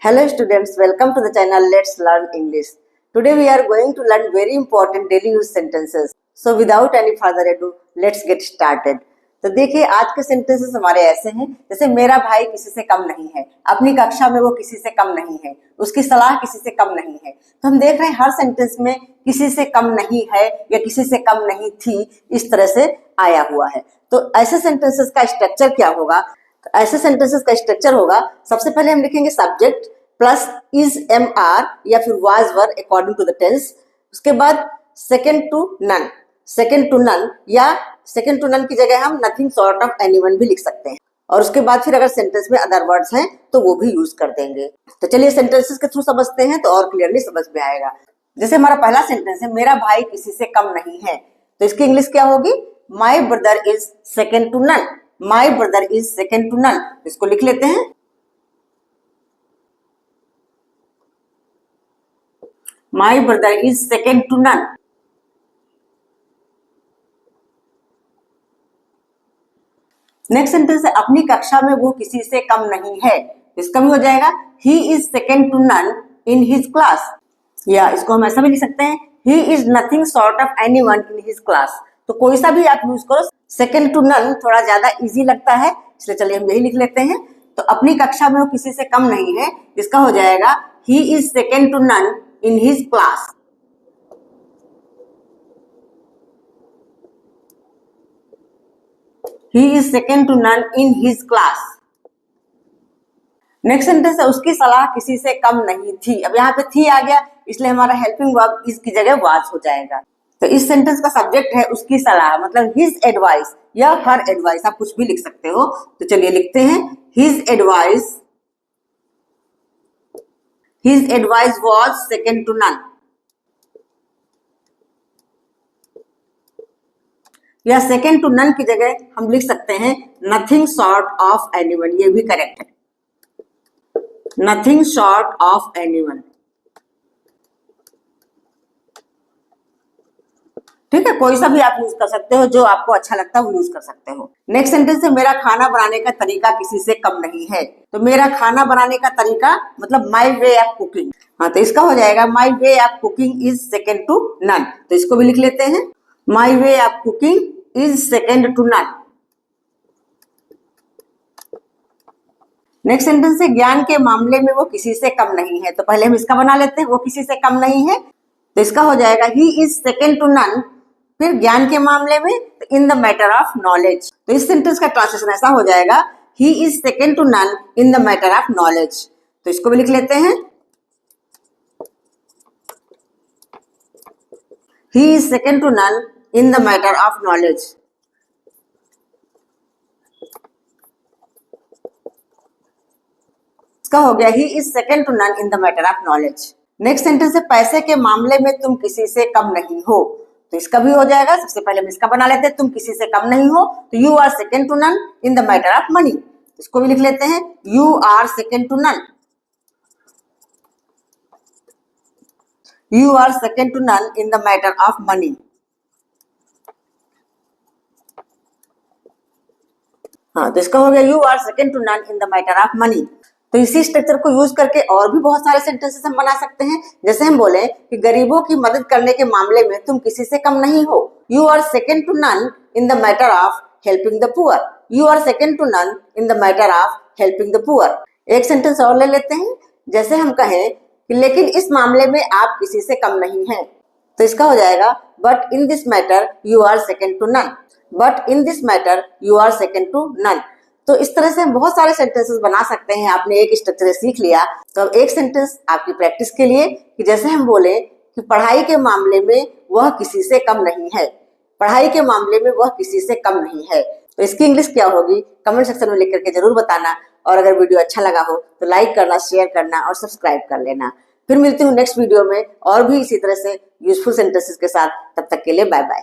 Hello students, welcome to the channel Let's Learn English. Today we are going to learn very important daily use sentences. So without any further ado, let's get started. तो देखिए आज के sentences हमारे ऐसे हैं जैसे मेरा भाई किसी से कम नहीं है, अपनी कक्षा में वो किसी से कम नहीं है, उसकी सलाह किसी से कम नहीं है। तो हम देख रहे हैं हर सेंटेंस में किसी से कम नहीं है या किसी से कम नहीं थी, इस तरह से आया हुआ है। तो ऐसे सेंटेंसेस का स्ट्रक्चर क्या होगा? तो ऐसे सेंटेंसेस का स्ट्रक्चर होगा, सबसे पहले हम लिखेंगे subject plus is am are या फिर was were according to the tense. उसके बाद second to none, second to none या सेकंड टू नन की जगह हम नथिंग सॉर्ट ऑफ एनीवन भी लिख सकते हैं। और उसके बाद फिर अगर सेंटेंस में अदर वर्ड्स हैं तो वो भी यूज कर देंगे। तो चलिए सेंटेंसेस के थ्रू समझते हैं तो और क्लियरली समझ में आएगा। जैसे हमारा पहला सेंटेंस है मेरा भाई किसी से कम नहीं है, तो इसकी इंग्लिश क्या होगी? My brother is second to none. My brother is second to none, इसको लिख लेते हैं। My brother is second to none. Next sentence है अपनी कक्षा में वो किसी से कम नहीं है, इसका भी हो जाएगा he is second to none in his class. या इसको हम ऐसा भी लिख सकते हैं he is nothing sort of anyone in his class. तो कोई सा भी आप यूज करो, सेकंड टू नन थोड़ा ज्यादा इजी लगता है, इसलिए चलिए हम यही लिख लेते हैं। तो अपनी कक्षा में वो किसी से कम नहीं है, इसका हो जाएगा he is second to none in his class. He is second to none in his class. Next sentence है उसकी सलाह किसी से कम नहीं थी। अब यहाँ पे थी आ गया, इसलिए हमारा हेल्पिंग वर्ब इसकी जगह वाज हो जाएगा। तो इस सेंटेंस का सब्जेक्ट है उसकी सलाह, मतलब हिज एडवाइस या हर एडवाइस, आप कुछ भी लिख सकते हो। तो चलिए लिखते हैं his advice, his advice was second to none. या सेकंड टू नन की जगह हम लिख सकते हैं नथिंग शॉर्ट ऑफ एनीवन, ये भी करेक्ट है, नथिंग शॉर्ट ऑफ एनीवन। ठीक है, कोई सा भी आप यूज कर सकते हो, जो आपको अच्छा लगता है वो यूज कर सकते हो। नेक्स्ट सेंटेंस है मेरा खाना बनाने का तरीका किसी से कम नहीं है। तो मेरा खाना बनाने का तरीका मतलब माई वे ऑफ कुकिंग। हाँ, तो इसका हो जाएगा my way of cooking is second to none. तो इसको भी लिख लेते हैं my way of cooking is second to none. Next sentence है ज्ञान के मामले में वो किसी से कम नहीं है। तो पहले हम इसका बना लेते हैं, वो किसी से कम नहीं है, तो इसका हो जाएगा he is second to none. फिर ज्ञान के मामले में in the matter of knowledge. तो इस सेंटेंस का ट्रांसलेशन ऐसा हो जाएगा he is second to none in the matter of knowledge. तो इसको भी लिख लेते हैं he is second to none in the matter of knowledge. इसका हो गया he is second to none in the matter of knowledge. Next sentence है पैसे के मामले में तुम किसी से कम नहीं हो। तो इसका भी हो जाएगा, सबसे पहले हम इसका बना लेते हैं तुम किसी से कम नहीं हो। तो you are second to none in the matter of money. इसको भी लिख लेते हैं you are second to none, you are second to none in the matter of money. हाँ, तो इसका हो गया you are second to none in the matter of money. तो इसी स्ट्रक्चर को यूज करके और भी बहुत सारे सेंटेंसेस हम बना सकते हैं। जैसे हम बोले कि गरीबों की मदद करने के मामले में तुम किसी से कम नहीं हो, you are second to none in the matter of helping the poor. You are second to none in the matter of helping the poor. एक सेंटेंस और ले लेते हैं, जैसे हम कहें कि लेकिन इस मामले में आप किसी से कम नहीं हैं। तो इसका हो जाएगा but in this matter you are second to none, but in this matter you are second to none. तो इस तरह से हम बहुत सारे सेंटेंसेस बना सकते हैं। आपने एक स्ट्रक्चर सीख लिया, तो अब एक सेंटेंस आपकी प्रैक्टिस के लिए कि जैसे हम बोले कि पढ़ाई के मामले में वह किसी से कम नहीं है, पढ़ाई के मामले में वह किसी से कम नहीं है। तो इसकी इंग्लिश क्या होगी कमेंट सेक्शन में लिख करके जरूर बताना। और अगर वीडियो अच्छा लगा हो तो लाइक करना, शेयर करना और सब्सक्राइब कर लेना। फिर मिलती हूँ नेक्स्ट वीडियो में और भी इसी तरह से यूजफुल सेंटेंसेस के साथ। तब तक के लिए बाय बाय।